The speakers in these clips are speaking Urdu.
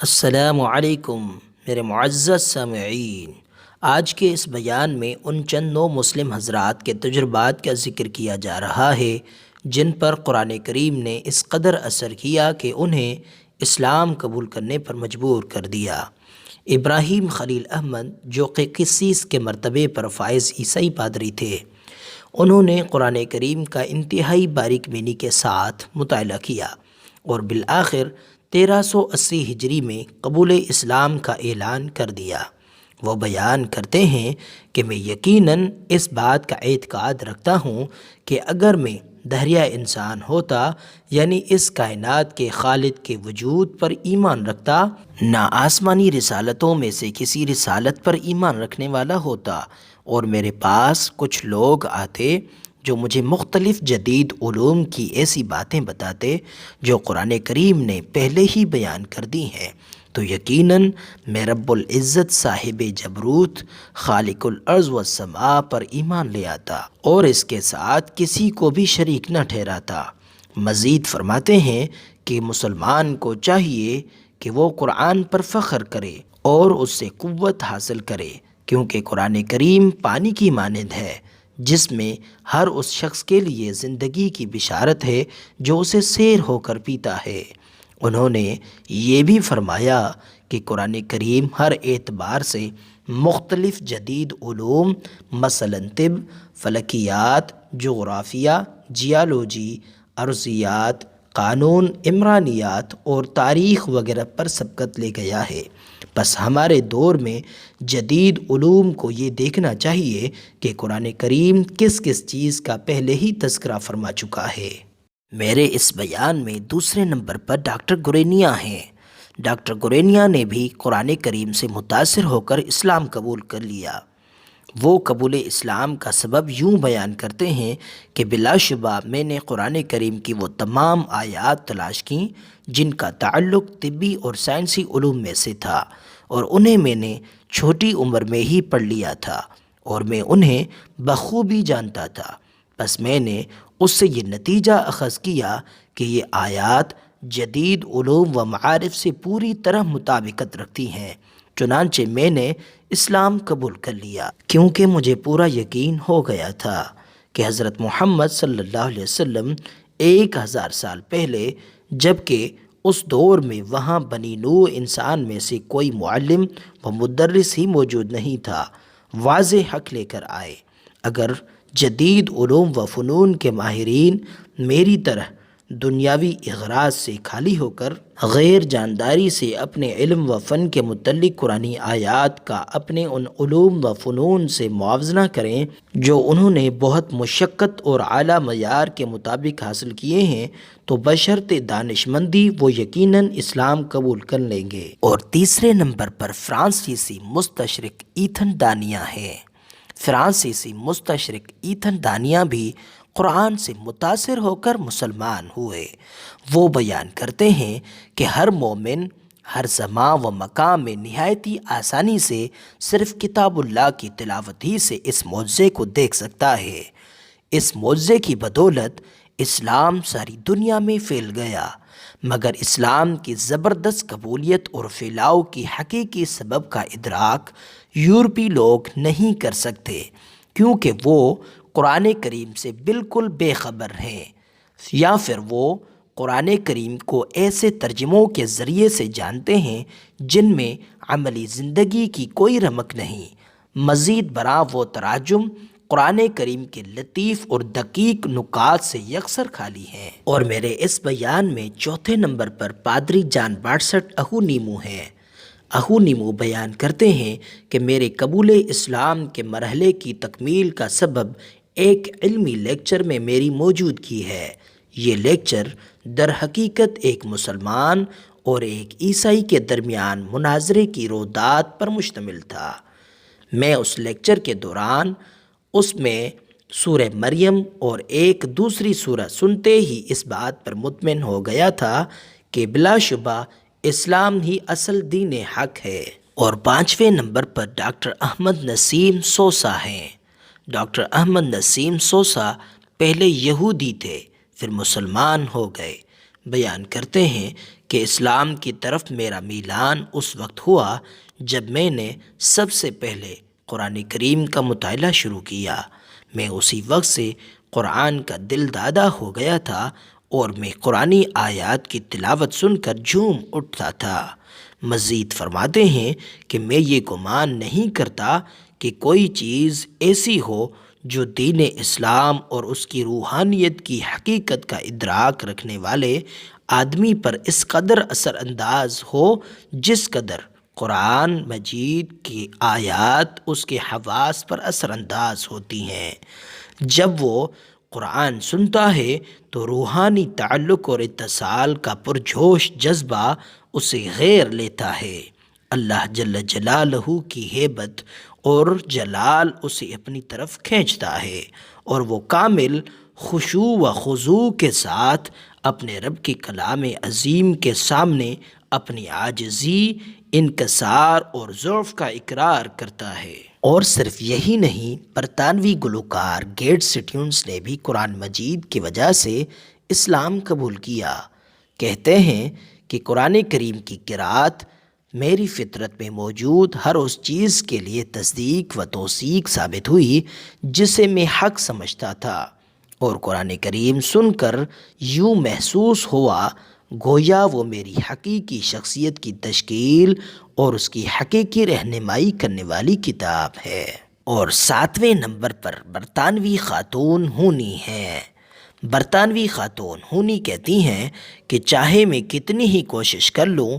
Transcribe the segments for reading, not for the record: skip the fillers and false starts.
السلام علیکم میرے معزز سامعین۔ آج کے اس بیان میں ان چند نو مسلم حضرات کے تجربات کا ذکر کیا جا رہا ہے جن پر قرآن کریم نے اس قدر اثر کیا کہ انہیں اسلام قبول کرنے پر مجبور کر دیا۔ ابراہیم خلیل احمد جو کہ قسیس کے مرتبے پر فائز عیسائی پادری تھے، انہوں نے قرآن کریم کا انتہائی باریک بینی کے ساتھ مطالعہ کیا اور بالآخر 1380 ہجری میں قبول اسلام کا اعلان کر دیا۔ وہ بیان کرتے ہیں کہ میں یقیناً اس بات کا اعتقاد رکھتا ہوں کہ اگر میں دہریہ انسان ہوتا، یعنی اس کائنات کے خالق کے وجود پر ایمان رکھتا، نہ آسمانی رسالتوں میں سے کسی رسالت پر ایمان رکھنے والا ہوتا، اور میرے پاس کچھ لوگ آتے جو مجھے مختلف جدید علوم کی ایسی باتیں بتاتے جو قرآن کریم نے پہلے ہی بیان کر دی ہیں، تو یقیناً میں رب العزت صاحب جبروت خالق الارض والسماء پر ایمان لے آتا اور اس کے ساتھ کسی کو بھی شریک نہ ٹھہراتا۔ مزید فرماتے ہیں کہ مسلمان کو چاہیے کہ وہ قرآن پر فخر کرے اور اس سے قوت حاصل کرے، کیونکہ قرآن کریم پانی کی مانند ہے جس میں ہر اس شخص کے لیے زندگی کی بشارت ہے جو اسے سیر ہو کر پیتا ہے۔ انہوں نے یہ بھی فرمایا کہ قرآن کریم ہر اعتبار سے مختلف جدید علوم مثلاً طب، فلکیات، جغرافیہ، جیالوجی، ارضیات، قانون، عمرانیات اور تاریخ وغیرہ پر سبقت لے گیا ہے۔ بس ہمارے دور میں جدید علوم کو یہ دیکھنا چاہیے کہ قرآن کریم کس کس چیز کا پہلے ہی تذکرہ فرما چکا ہے۔ میرے اس بیان میں دوسرے نمبر پر ڈاکٹر گورینیا ہیں۔ ڈاکٹر گورینیا نے بھی قرآن کریم سے متاثر ہو کر اسلام قبول کر لیا۔ وہ قبول اسلام کا سبب یوں بیان کرتے ہیں کہ بلا شبہ میں نے قرآن کریم کی وہ تمام آیات تلاش کیں جن کا تعلق طبی اور سائنسی علوم میں سے تھا، اور انہیں میں نے چھوٹی عمر میں ہی پڑھ لیا تھا اور میں انہیں بخوبی جانتا تھا۔ بس میں نے اس سے یہ نتیجہ اخذ کیا کہ یہ آیات جدید علوم و معارف سے پوری طرح مطابقت رکھتی ہیں، چنانچہ میں نے اسلام قبول کر لیا، کیونکہ مجھے پورا یقین ہو گیا تھا کہ حضرت محمد صلی اللہ علیہ وسلم 1000 سال پہلے، جبکہ اس دور میں وہاں بنی نوع انسان میں سے کوئی معلم و مدرس ہی موجود نہیں تھا، واضح حق لے کر آئے۔ اگر جدید علوم و فنون کے ماہرین میری طرح دنیاوی اغراض سے خالی ہو کر غیر جانداری سے اپنے علم و فن کے متعلق قرآنی آیات کا اپنے ان علوم و فنون سے موازنہ کریں جو انہوں نے بہت مشقت اور اعلیٰ معیار کے مطابق حاصل کیے ہیں، تو بشرط دانش مندی وہ یقیناً اسلام قبول کر لیں گے۔ اور تیسرے نمبر پر فرانسیسی مستشرق ایتھن دانیہ ہے۔ فرانسیسی مستشرق ایتھن دانیہ بھی قرآن سے متاثر ہو کر مسلمان ہوئے۔ وہ بیان کرتے ہیں کہ ہر مومن ہر زمان و مقام میں نہایت ہی آسانی سے صرف کتاب اللہ کی تلاوت ہی سے اس معجزے کو دیکھ سکتا ہے۔ اس معجزے کی بدولت اسلام ساری دنیا میں پھیل گیا، مگر اسلام کی زبردست قبولیت اور پھیلاؤ کی حقیقی سبب کا ادراک یورپی لوگ نہیں کر سکتے، کیونکہ وہ قرآن کریم سے بالکل بے خبر ہیں، یا پھر وہ قرآن کریم کو ایسے ترجموں کے ذریعے سے جانتے ہیں جن میں عملی زندگی کی کوئی رمق نہیں۔ مزید برآں وہ تراجم قرآن کریم کے لطیف اور دقیق نکات سے یکسر خالی ہیں۔ اور میرے اس بیان میں چوتھے نمبر پر پادری جان بارٹسٹ اہونیمو ہیں۔ اہونیمو بیان کرتے ہیں کہ میرے قبول اسلام کے مرحلے کی تکمیل کا سبب ایک علمی لیکچر میں میری موجودگی ہے۔ یہ لیکچر در حقیقت ایک مسلمان اور ایک عیسائی کے درمیان مناظرے کی رویداد پر مشتمل تھا۔ میں اس لیکچر کے دوران اس میں سورہ مریم اور ایک دوسری سورہ سنتے ہی اس بات پر مطمئن ہو گیا تھا کہ بلا شبہ اسلام ہی اصل دین حق ہے۔ اور پانچویں نمبر پر ڈاکٹر احمد نسیم سوسہ ہیں۔ ڈاکٹر احمد نسیم سوسہ پہلے یہودی تھے، پھر مسلمان ہو گئے۔ بیان کرتے ہیں کہ اسلام کی طرف میرا میلان اس وقت ہوا جب میں نے سب سے پہلے قرآن کریم کا مطالعہ شروع کیا۔ میں اسی وقت سے قرآن کا دل دادا ہو گیا تھا اور میں قرآنی آیات کی تلاوت سن کر جھوم اٹھتا تھا۔ مزید فرماتے ہیں کہ میں یہ گمان نہیں کرتا کہ کوئی چیز ایسی ہو جو دین اسلام اور اس کی روحانیت کی حقیقت کا ادراک رکھنے والے آدمی پر اس قدر اثر انداز ہو جس قدر قرآن مجید کی آیات اس کے حواس پر اثر انداز ہوتی ہیں۔ جب وہ قرآن سنتا ہے تو روحانی تعلق اور اتصال کا پرجوش جذبہ اسے گھیر لیتا ہے۔ اللہ جل جلالہ کی ہیبت اور جلال اسے اپنی طرف کھینچتا ہے اور وہ کامل خشوع و خضوع کے ساتھ اپنے رب کے کلام عظیم کے سامنے اپنی عاجزی، انکسار اور ضعف کا اقرار کرتا ہے۔ اور صرف یہی نہیں، برطانوی گلوکار گیٹ سٹیونز نے بھی قرآن مجید کی وجہ سے اسلام قبول کیا۔ کہتے ہیں کہ قرآن کریم کی قرأت میری فطرت میں موجود ہر اس چیز کے لیے تصدیق و توثیق ثابت ہوئی جسے میں حق سمجھتا تھا، اور قرآن کریم سن کر یوں محسوس ہوا گویا وہ میری حقیقی شخصیت کی تشکیل اور اس کی حقیقی رہنمائی کرنے والی کتاب ہے۔ اور 7ویں نمبر پر برطانوی خاتون ہونی ہیں۔ برطانوی خاتون ہونی کہتی ہیں کہ چاہے میں کتنی ہی کوشش کر لوں،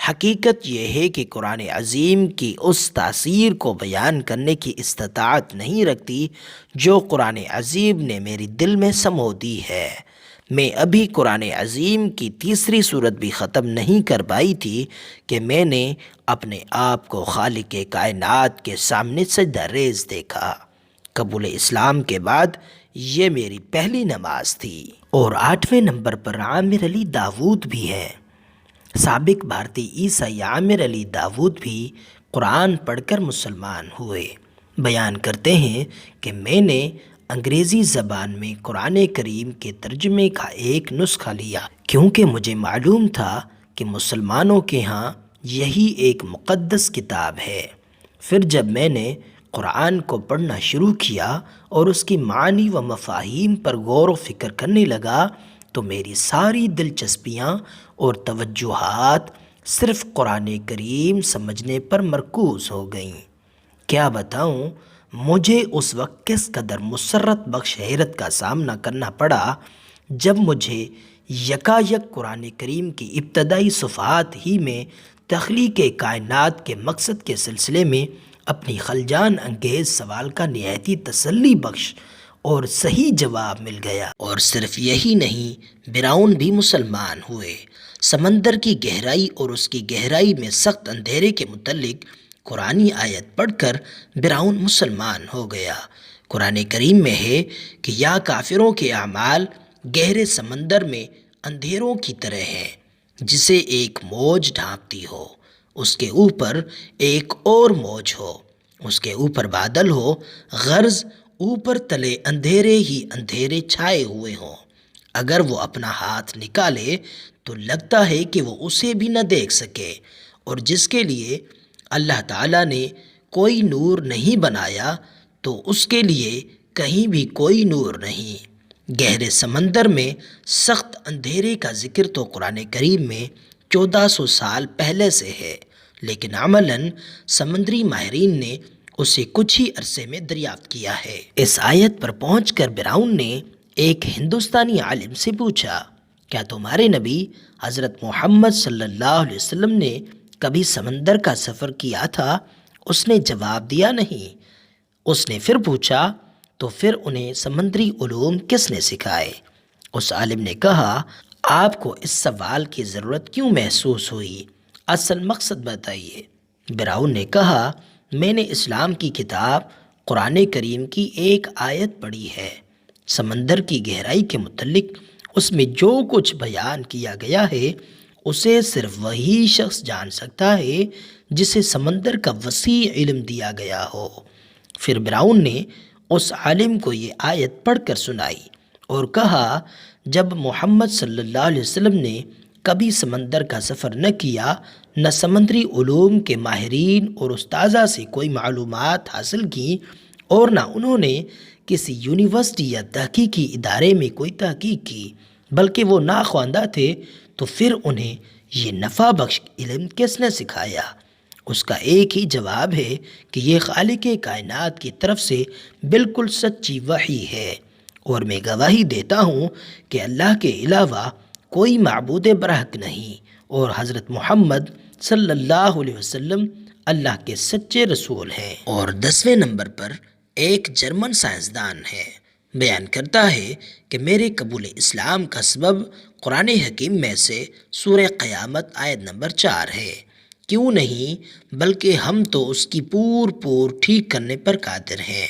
حقیقت یہ ہے کہ قرآن عظیم کی اس تاثیر کو بیان کرنے کی استطاعت نہیں رکھتی جو قرآن عظیم نے میری دل میں سمو دی ہے۔ میں ابھی قرآن عظیم کی تیسری سورت بھی ختم نہیں کر پائی تھی کہ میں نے اپنے آپ کو خالق کائنات کے سامنے سجدہ ریز دیکھا۔ قبول اسلام کے بعد یہ میری پہلی نماز تھی۔ اور 8ویں نمبر پر عامر علی داود بھی ہے۔ سابق بھارتی عیسائی عامر علی داود بھی قرآن پڑھ کر مسلمان ہوئے۔ بیان کرتے ہیں کہ میں نے انگریزی زبان میں قرآن کریم کے ترجمے کا ایک نسخہ لیا کیونکہ مجھے معلوم تھا کہ مسلمانوں کے ہاں یہی ایک مقدس کتاب ہے۔ پھر جب میں نے قرآن کو پڑھنا شروع کیا اور اس کی معانی و مفاہیم پر غور و فکر کرنے لگا تو میری ساری دلچسپیاں اور توجہات صرف قرآن کریم سمجھنے پر مرکوز ہو گئیں۔ کیا بتاؤں مجھے اس وقت کس قدر مسرت بخش حیرت کا سامنا کرنا پڑا جب مجھے یکایک قرآن کریم کی ابتدائی صفحات ہی میں تخلیق کائنات کے مقصد کے سلسلے میں اپنی خلجان انگیز سوال کا نہایتی تسلی بخش اور صحیح جواب مل گیا۔ اور صرف یہی نہیں، براؤن بھی مسلمان ہوئے۔ سمندر کی گہرائی اور اس کی گہرائی میں سخت اندھیرے کے متعلق قرآنی آیت پڑھ کر براؤن مسلمان ہو گیا۔ قرآن کریم میں ہے کہ یا کافروں کے اعمال گہرے سمندر میں اندھیروں کی طرح ہیں جسے ایک موج ڈھانپتی ہو، اس کے اوپر ایک اور موج ہو، اس کے اوپر بادل ہو، غرض اوپر تلے اندھیرے ہی اندھیرے چھائے ہوئے ہوں۔ اگر وہ اپنا ہاتھ نکالے تو لگتا ہے کہ وہ اسے بھی نہ دیکھ سکے، اور جس کے لیے اللہ تعالیٰ نے کوئی نور نہیں بنایا تو اس کے لیے کہیں بھی کوئی نور نہیں۔ گہرے سمندر میں سخت اندھیرے کا ذکر تو قرآن کریم میں 1400 سال پہلے سے ہے، لیکن عملاً سمندری ماہرین نے اسے کچھ ہی عرصے میں دریافت کیا ہے۔ اس آیت پر پہنچ کر براؤن نے ایک ہندوستانی عالم سے پوچھا، کیا تمہارے نبی حضرت محمد صلی اللہ علیہ وسلم نے کبھی سمندر کا سفر کیا تھا؟ اس نے جواب دیا نہیں۔ اس نے پھر پوچھا، تو پھر انہیں سمندری علوم کس نے سکھائے؟ اس عالم نے کہا، آپ کو اس سوال کی ضرورت کیوں محسوس ہوئی؟ اصل مقصد بتائیے۔ براؤن نے کہا، میں نے اسلام کی کتاب قرآن کریم کی ایک آیت پڑھی ہے۔ سمندر کی گہرائی کے متعلق اس میں جو کچھ بیان کیا گیا ہے اسے صرف وہی شخص جان سکتا ہے جسے سمندر کا وسیع علم دیا گیا ہو۔ پھر براؤن نے اس عالم کو یہ آیت پڑھ کر سنائی اور کہا، جب محمد صلی اللہ علیہ وسلم نے کبھی سمندر کا سفر نہ کیا، نہ سمندری علوم کے ماہرین اور استاذہ سے کوئی معلومات حاصل کی، اور نہ انہوں نے کسی یونیورسٹی یا تحقیقی ادارے میں کوئی تحقیق کی، بلکہ وہ ناخواندہ تھے، تو پھر انہیں یہ نفع بخش علم کس نے سکھایا؟ اس کا ایک ہی جواب ہے کہ یہ خالق کائنات کی طرف سے بالکل سچی وحی ہے، اور میں گواہی دیتا ہوں کہ اللہ کے علاوہ کوئی معبود برحق نہیں، اور حضرت محمد صلی اللہ علیہ وسلم اللہ کے سچے رسول ہیں۔ اور 10ویں نمبر پر ایک جرمن سائنسدان ہے، بیان کرتا ہے کہ میرے قبول اسلام کا سبب قرآن حکیم میں سے سورہ قیامت آیت نمبر 4 ہے۔ کیوں نہیں، بلکہ ہم تو اس کی پور ٹھیک کرنے پر قادر ہیں۔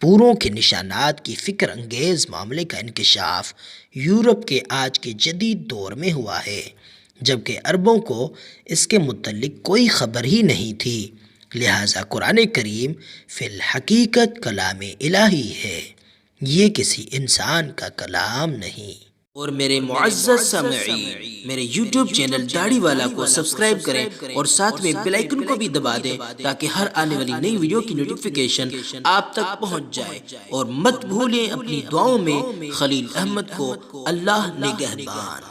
پوروں کے نشانات کی فکر انگیز معاملے کا انکشاف یورپ کے آج کے جدید دور میں ہوا ہے، جبکہ عربوں کو اس کے متعلق کوئی خبر ہی نہیں تھی، لہٰذا قرآن کریم فی الحقیقت کلام الہی ہے، یہ کسی انسان کا کلام نہیں۔ اور میرے معزز سامعین، میرے یوٹیوب چینل داڑھی والا کو سبسکرائب کریں اور ساتھ میں بیل آئیکن کو بھی دبا دیں تاکہ ہر آنے والی نئی ویڈیو کی نوٹیفیکیشن آپ تک پہنچ جائے، اور مت بھولیں اپنی دعاؤں میں خلیل احمد کو اللہ نگہبان۔